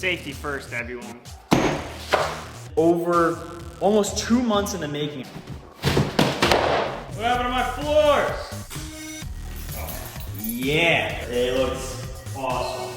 Safety first, everyone. Over almost 2 months in the making. What happened to my floors? Oh, yeah, it looks awesome.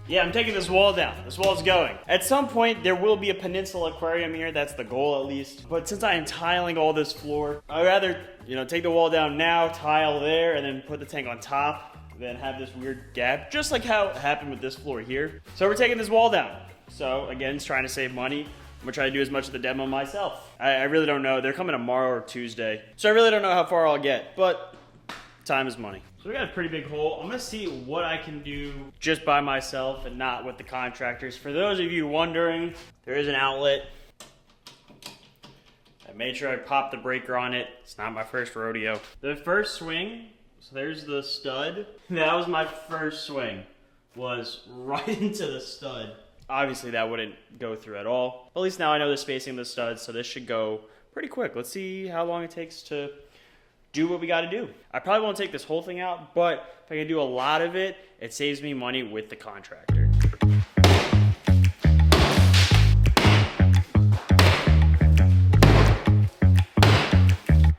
Yeah, I'm taking this wall down. This wall's going. At some point, there will be a peninsula aquarium here. That's the goal, at least. But since I am tiling all this floor, I'd rather, take the wall down now, tile there, and then put the tank on top, than have this weird gap, just like how it happened with this floor here. So we're taking this wall down. So again, it's trying to save money. I'm gonna try to do as much of the demo myself. I really don't know. They're coming tomorrow or Tuesday. So I really don't know how far I'll get, but time is money. So we got a pretty big hole. I'm gonna see what I can do just by myself and not with the contractors. For those of you wondering, there is an outlet. I made sure I popped the breaker on it. It's not my first rodeo. The first swing, so there's the stud. That was my first swing, was right into the stud. Obviously that wouldn't go through at all. But at least now I know the spacing of the studs, so this should go pretty quick. Let's see how long it takes to do what we got to do. I probably won't take this whole thing out, but if I can do a lot of it, it saves me money with the contractor.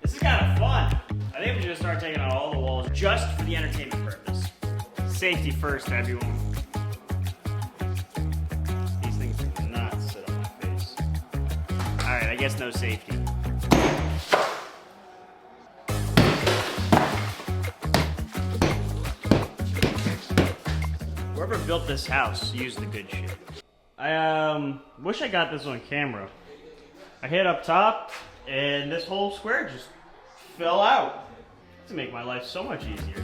This is kind of fun. I think we're gonna start taking out all the walls just for the entertainment purpose. Safety first, everyone. These things do not sit on my face. All right, I guess no safety. Whoever built this house used the good shit. I wish I got this on camera. I hit up top and this whole square just fell out. To make my life so much easier.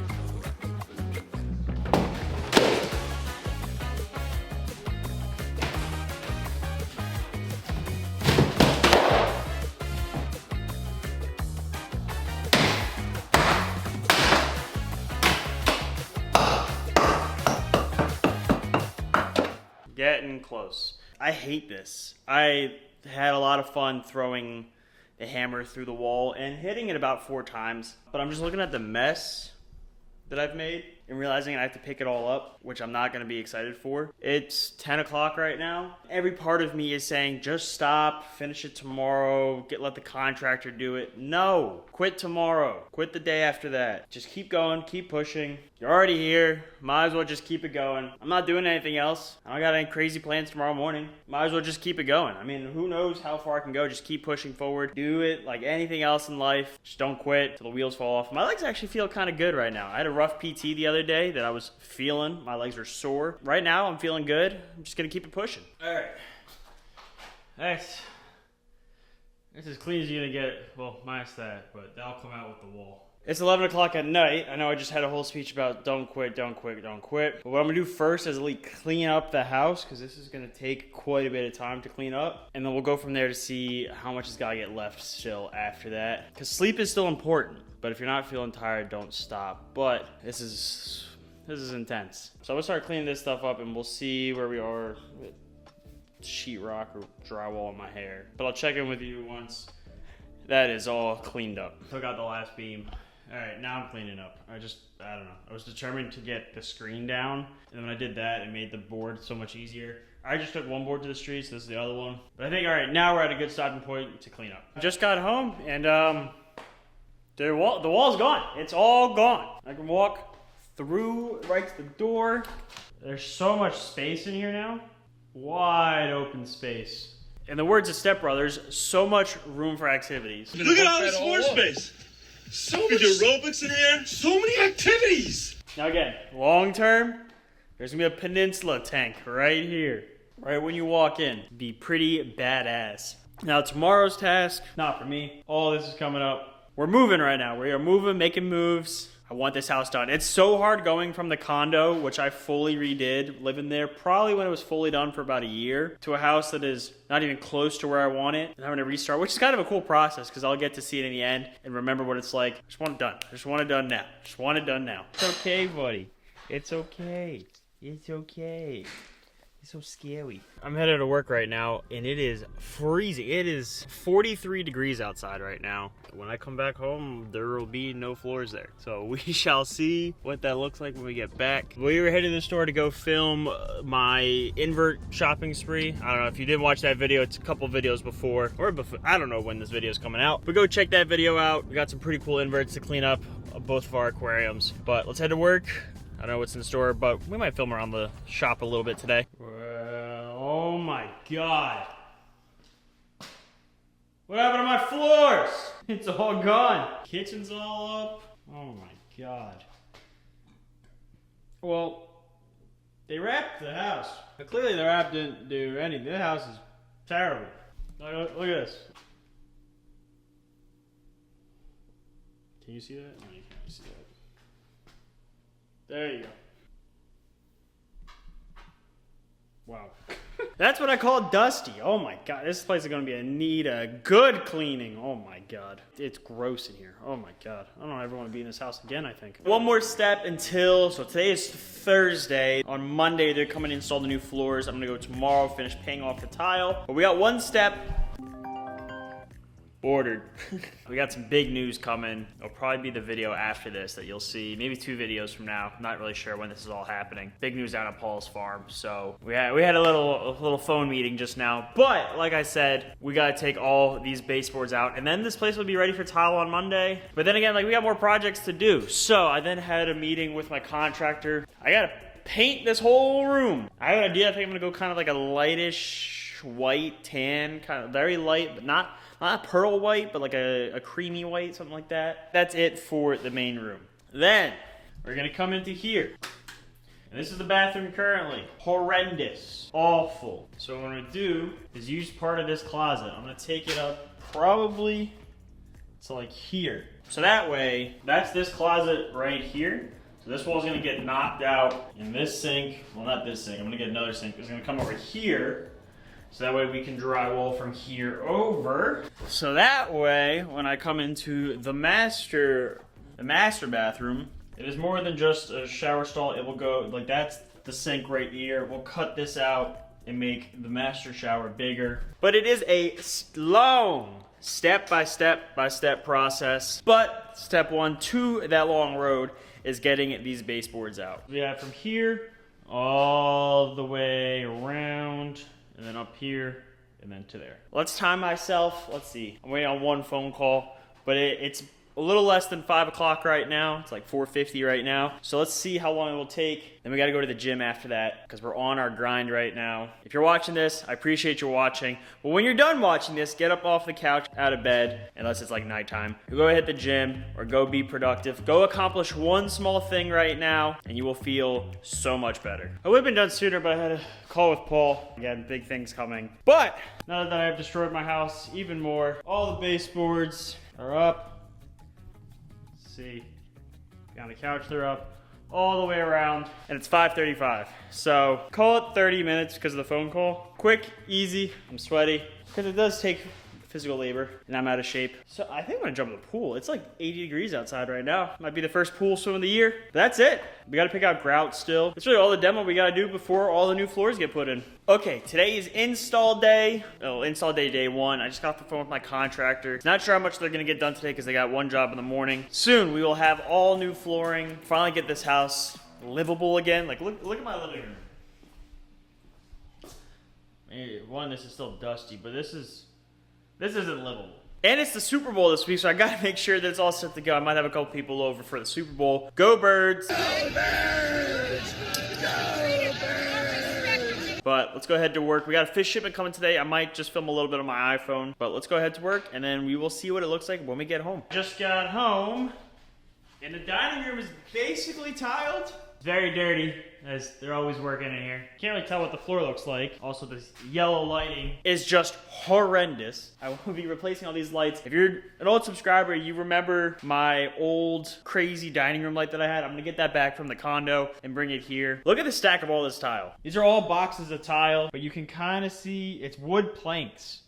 Getting close. I hate this. I had a lot of fun throwing the hammer through the wall and hitting it about 4 times. But I'm just looking at the mess that I've made and realizing I have to pick it all up, which I'm not gonna be excited for. It's 10 o'clock right now. Every part of me is saying, just stop, finish it tomorrow, let the contractor do it. No, quit tomorrow, quit the day after that. Just keep going, keep pushing. You're already here, might as well just keep it going. I'm not doing anything else. I don't got any crazy plans tomorrow morning. Might as well just keep it going. I mean, who knows how far I can go, just keep pushing forward. Do it like anything else in life. Just don't quit till the wheels fall off. My legs actually feel kind of good right now. I had a rough PT the other day that I was feeling. My legs are sore. Right now, I'm feeling good. I'm just gonna keep it pushing. All right. That's as clean as you're gonna get. Well, minus that, but that'll come out with the wall. It's 11 o'clock at night. I know I just had a whole speech about don't quit, don't quit, don't quit. But what I'm gonna do first is clean up the house, because this is gonna take quite a bit of time to clean up. And then we'll go from there to see how much has gotta get left still after that. Because sleep is still important. But if you're not feeling tired, don't stop. But this is intense. So I'm gonna start cleaning this stuff up and we'll see where we are with sheetrock or drywall in my hair. But I'll check in with you once that is all cleaned up. Took out the last beam. All right, now I'm cleaning up. I don't know. I was determined to get the screen down. And then when I did that, it made the board so much easier. I just took one board to the street, so this is the other one. But I think, all right, now we're at a good stopping point to clean up. Just got home and the wall's gone. It's all gone. I can walk through right to the door. There's so much space in here now. Wide open space. In the words of Step Brothers, so much room for activities. Look at all this floor space. So much aerobics in here. So many activities. Now again, long term, there's gonna be a peninsula tank right here. Right when you walk in. Be pretty badass. Now tomorrow's task, not for me. All this is coming up. We're moving right now. We are moving, making moves. I want this house done. It's so hard going from the condo, which I fully redid, living there probably when it was fully done for about a year, to a house that is not even close to where I want it, and having to restart, which is kind of a cool process because I'll get to see it in the end and remember what it's like. I just want it done. I just want it done now. Just want it done now. It's okay, buddy. It's okay. It's okay. It's so scary. I'm headed to work right now, and it is freezing. It is 43 degrees outside right now. When I come back home, there will be no floors there. So we shall see what that looks like when we get back. We were headed to the store to go film my invert shopping spree. I don't know if you didn't watch that video. It's a couple videos before, I don't know when this video is coming out, but go check that video out. We got some pretty cool inverts to clean up both of our aquariums. But let's head to work. I don't know what's in the store, but we might film around the shop a little bit today. Oh my God. What happened to my floors? It's all gone. Kitchen's all up. Oh my God. Well, they wrapped the house. But clearly the wrap didn't do anything. The house is terrible. Look at this. Can you see that? No, you can't see that. There you go. Wow. That's what I call dusty. Oh my God, this place is gonna be need a good cleaning. Oh my God, it's gross in here. Oh my God, I don't ever want to be in this house again, I think. One more step so today is Thursday. On Monday, they're coming to install the new floors. I'm gonna go tomorrow, finish paying off the tile. But we got one step. Ordered. We got some big news coming. It'll probably be the video after this that you'll see, maybe 2 videos from now. I'm not really sure when this is all happening. Big news down at Paul's farm. So we had a little phone meeting just now. But like I said, we gotta take all these baseboards out, and then this place will be ready for tile on Monday. But then again, like, we got more projects to do. So I then had a meeting with my contractor. I gotta paint this whole room. I have an idea. I think I'm gonna go kind of like a lightish white tan, kind of very light, but not pearl white, but like a creamy white, something like that. That's it for the main room. Then we're gonna come into here. And this is the bathroom currently. Horrendous. Awful. So what I'm gonna do is use part of this closet. I'm gonna take it up probably to like here. So that way, that's this closet right here. So this wall's gonna get knocked out, and this sink, well, not this sink, I'm gonna get another sink. It's gonna come over here. So that way we can drywall from here over. So that way, when I come into the master bathroom, it is more than just a shower stall. It will go, like, that's the sink right here. We'll cut this out and make the master shower bigger. But it is a long step-by-step process. But step 1 to that long road is getting these baseboards out. We have from here all the way around, and then up here, and then to there. Let's time myself. Let's see. I'm waiting on one phone call, but it's a little less than 5 o'clock right now. It's like 4:50 right now. So let's see how long it will take. Then we got to go to the gym after that, because we're on our grind right now. If you're watching this, I appreciate you watching. But when you're done watching this, get up off the couch, out of bed, unless it's like nighttime. Go hit the gym, or go be productive. Go accomplish one small thing right now, and you will feel so much better. I would have been done sooner, but I had a call with Paul. Again, big things coming. But now that I've destroyed my house even more, all the baseboards are up. See, on the couch they're up all the way around, and it's 5:35. So call it 30 minutes because of the phone call. Quick, easy. I'm sweaty because it does take physical labor, and I'm out of shape. So I think I'm gonna jump in the pool. It's like 80 degrees outside right now. Might be the first pool swim of the year. But that's it. We gotta pick out grout still. That's really all the demo we gotta do before all the new floors get put in. Okay, today is install day. Oh, install day 1. I just got off the phone with my contractor. Not sure how much they're gonna get done today because they got one job in the morning. Soon we will have all new flooring. Finally get this house livable again. Like, look at my living room. One, this is still dusty, but this isn't livable. And it's the Super Bowl this week, so I gotta make sure that it's all set to go. I might have a couple people over for the Super Bowl. Go Birds! Go Birds! Go Birds! But let's go ahead to work. We got a fish shipment coming today. I might just film a little bit on my iPhone. But let's go ahead to work, and then we will see what it looks like when we get home. Just got home, and the dining room is basically tiled. It's very dirty, as they're always working in here. Can't really tell what the floor looks like. Also, this yellow lighting is just horrendous. I will be replacing all these lights. If you're an old subscriber, you remember my old crazy dining room light that I had. I'm gonna get that back from the condo and bring it here. Look at the stack of all this tile. These are all boxes of tile, but you can kind of see it's wood planks.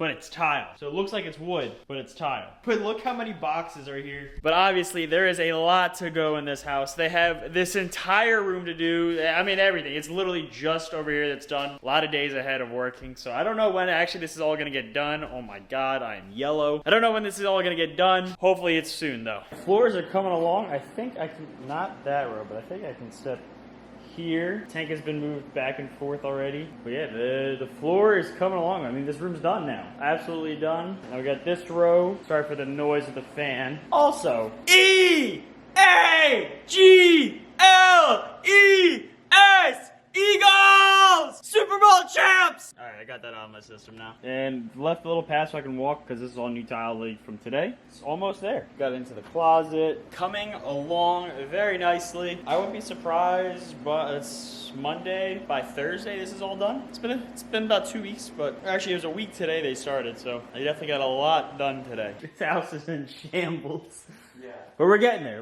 but it's tile. So it looks like it's wood, but it's tile. But look how many boxes are here. But obviously there is a lot to go in this house. They have this entire room to do. I mean, everything. It's literally just over here that's done. A lot of days ahead of working. So I don't know when actually this is all gonna get done. Oh my God, I am yellow. I don't know when this is all gonna get done. Hopefully it's soon though. Floors are coming along. I think I can, not that row, but I think I can step here. Tank has been moved back and forth already. But yeah, the floor is coming along. I mean, this room's done now. Absolutely done. Now we got this row. Sorry for the noise of the fan. Also, E-A-G-L-E-S! Eagles! Super Bowl champs! Alright, I got that out of my system now. And left a little path so I can walk because this is all new tile laid from today. It's almost there. Got into the closet. Coming along very nicely. I wouldn't be surprised, but it's Monday. By Thursday, this is all done. It's been about 2 weeks, but actually it was a week today they started, so I definitely got a lot done today. This house is in shambles. Yeah. But we're getting there.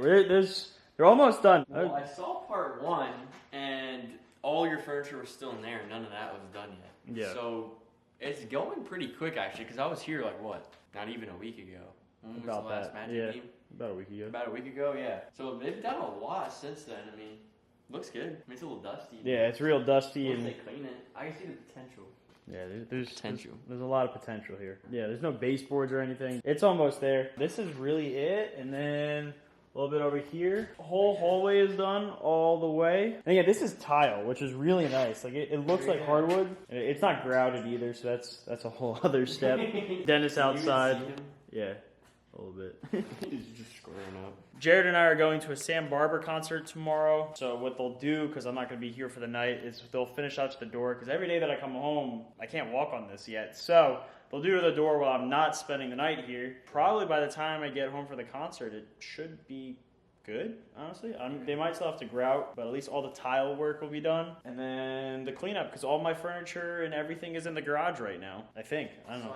They're almost done. Well, I saw part one, and all your furniture was still in there. None of that was done yet. Yeah. So it's going pretty quick, actually, because I was here like what? Not even a week ago. When was About the last that. Magic game? About a week ago. About a week ago, yeah. So they've done a lot since then. I mean, looks good. I mean, it's a little dusty. Yeah, it's real dusty Once and they clean it, I can see the potential. yeah, Potential. there's a lot of potential here. Yeah, there's no baseboards or anything. It's almost there. This is really it, and then a little bit over here. The whole hallway is done all the way. And yeah, this is tile, which is really nice. Like it looks like hardwood. It's not grouted either, so that's a whole other step. Dennis outside. Yeah, a little bit. He's just squaring up. Jared and I are going to a Sam Barber concert tomorrow. So what they'll do, because I'm not going to be here for the night, is they'll finish out to the door. Because every day that I come home, I can't walk on this yet. So they'll do to the door while I'm not spending the night here. Probably by the time I get home for the concert, it should be good, honestly. They might still have to grout, but at least all the tile work will be done. And then the cleanup, because all my furniture and everything is in the garage right now, I think. I don't know.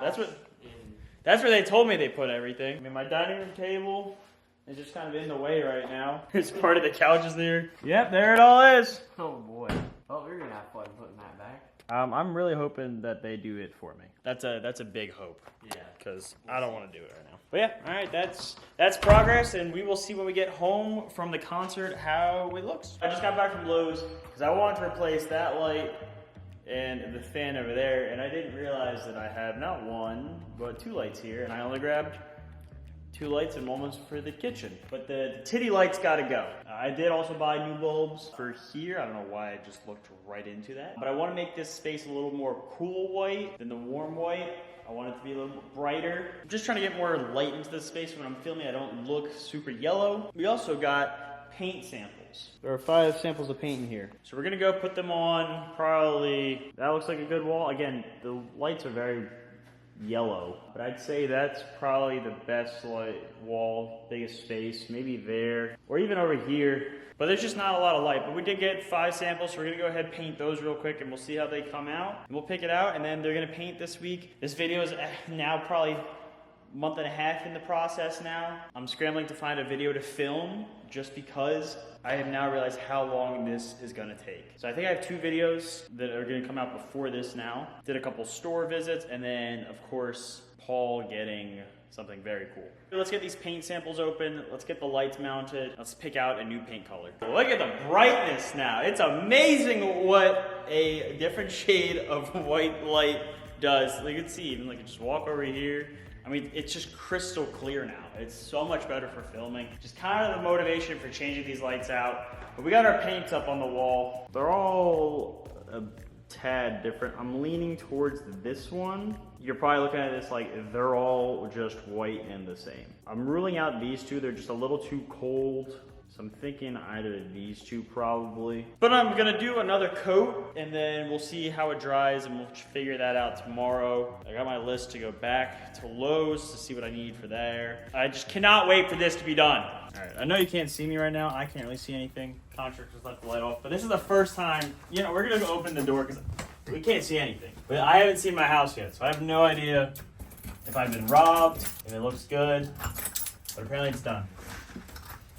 That's where they told me they put everything. I mean, my dining room table is just kind of in the way right now. It's part of the couches there. Yep, there it all is. Oh boy. Oh, we're gonna have fun putting that back. I'm really hoping that they do it for me. That's a big hope. Yeah. Because I don't want to do it right now. But yeah, all right, that's progress, and we will see when we get home from the concert how it looks. I just got back from Lowe's because I wanted to replace that light and the fan over there, and I didn't realize that I have not one, but two lights here, and I only grabbed two lights and one was for the kitchen. But the titty lights gotta go. I did also buy new bulbs for here. I don't know why I just looked right into that. But I want to make this space a little more cool white than the warm white. I want it to be a little brighter. I'm just trying to get more light into this space. When I'm filming, I don't look super yellow. We also got paint samples. There are 5 samples of paint in here. So we're gonna go put them on probably, that looks like a good wall. Again, the lights are very yellow, but I'd say that's probably the best light wall, biggest space, maybe there, or even over here. But there's just not a lot of light. But we did get 5 samples, so we're gonna go ahead and paint those real quick, and we'll see how they come out. And we'll pick it out, and then they're gonna paint this week. This video is now probably a month and a half in the process now. I'm scrambling to find a video to film just because I have now realized how long this is gonna take. So I think I have 2 videos that are gonna come out before this now. Did a couple store visits, and then of course, Paul getting something very cool. Let's get these paint samples open. Let's get the lights mounted. Let's pick out a new paint color. Look at the brightness now. It's amazing what a different shade of white light does. You can see, even like just walk over here. I mean, it's just crystal clear now. It's so much better for filming. Just kind of the motivation for changing these lights out. But we got our paints up on the wall. They're all a tad different. I'm leaning towards this one. You're probably looking at this like they're all just white and the same. I'm ruling out these 2. They're just a little too cold. So I'm thinking either of these 2 probably. But I'm gonna do another coat and then we'll see how it dries and we'll figure that out tomorrow. I got my list to go back to Lowe's to see what I need for there. I just cannot wait for this to be done. All right, I know you can't see me right now. I can't really see anything. Contractors left the light off, but this is the first time, you know, we're gonna go open the door because we can't see anything. But I haven't seen my house yet, so I have no idea if I've been robbed, if it looks good, but apparently it's done.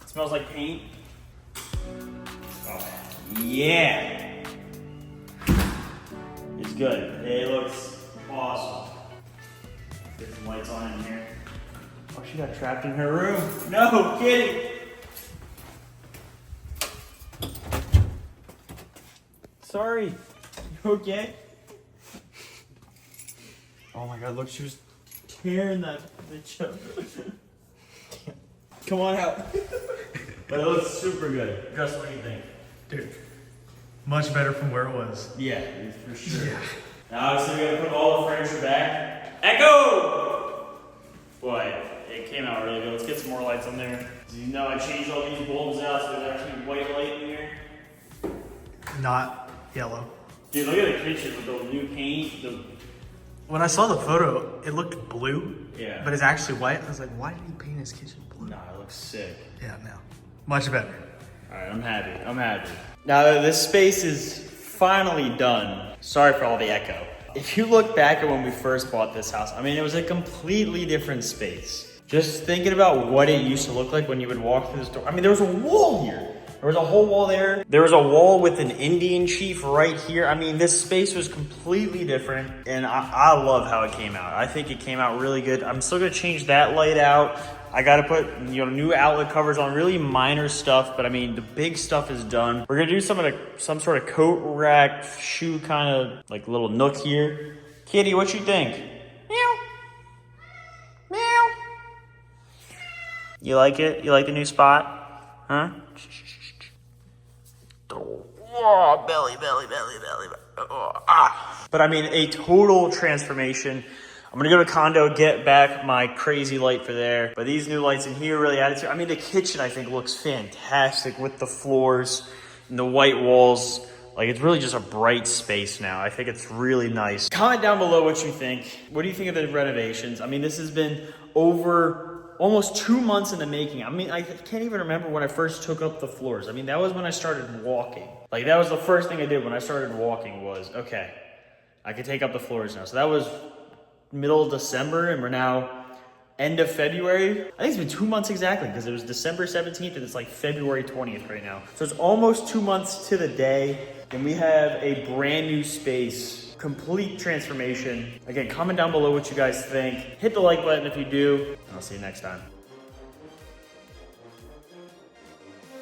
Smells like paint. Oh, yeah. It's good. It looks awesome. lights on in here. Oh, she got trapped in her room. No, Kitty. Sorry. You okay? Oh my God, look, she was tearing that bitch up. Come on out. But it looks super good. Gus, what do you think? Dude, much better from where it was. Yeah, for sure. Yeah. Now obviously we gotta put all the furniture back. Echo! Boy, it came out really good. Let's get some more lights on there. So you know I changed all these bulbs out so there's actually white light in here. Not yellow. Dude, look at the kitchen with the new paint. When I saw the photo, it looked blue. Yeah. But it's actually white. I was like, why did he paint his kitchen blue? Nah, it looks sick. Yeah, no. Much better. Alright, I'm happy. I'm happy. Now that this space is finally done, sorry for all the echo. If you look back at when we first bought this house, I mean, it was a completely different space. Just thinking about what it used to look like when you would walk through this door. I mean, there was a wall here. There was a whole wall there. There was a wall with an Indian chief right here. I mean, this space was completely different, and I love how it came out. I think it came out really good. I'm still gonna change that light out. I gotta put, new outlet covers on, really minor stuff, but I mean, the big stuff is done. We're gonna do some sort of coat rack, shoe kind of like little nook here. Kitty, what you think? Meow. Meow. You like it? You like the new spot? Huh? Oh, belly. Oh, ah. But I mean, a total transformation. I'm gonna go to condo, get back my crazy light for there. But these new lights in here really added to it. I mean, the kitchen I think looks fantastic with the floors and the white walls. Like, it's really just a bright space now. I think it's really nice. Comment down below what you think. What do you think of the renovations? I mean, this has been over almost 2 months in the making. I mean, I can't even remember when I first took up the floors. I mean, that was when I started walking. Like, that was the first thing I did when I started walking was, okay, I can take up the floors now. So that was middle of December, and we're now end of February. I think it's been 2 months exactly, because it was December 17th, and it's like February 20th right now. So it's almost 2 months to the day, and we have a brand new space. Complete transformation. Again, comment down below what you guys think. Hit the like button if you do, and I'll see you next time.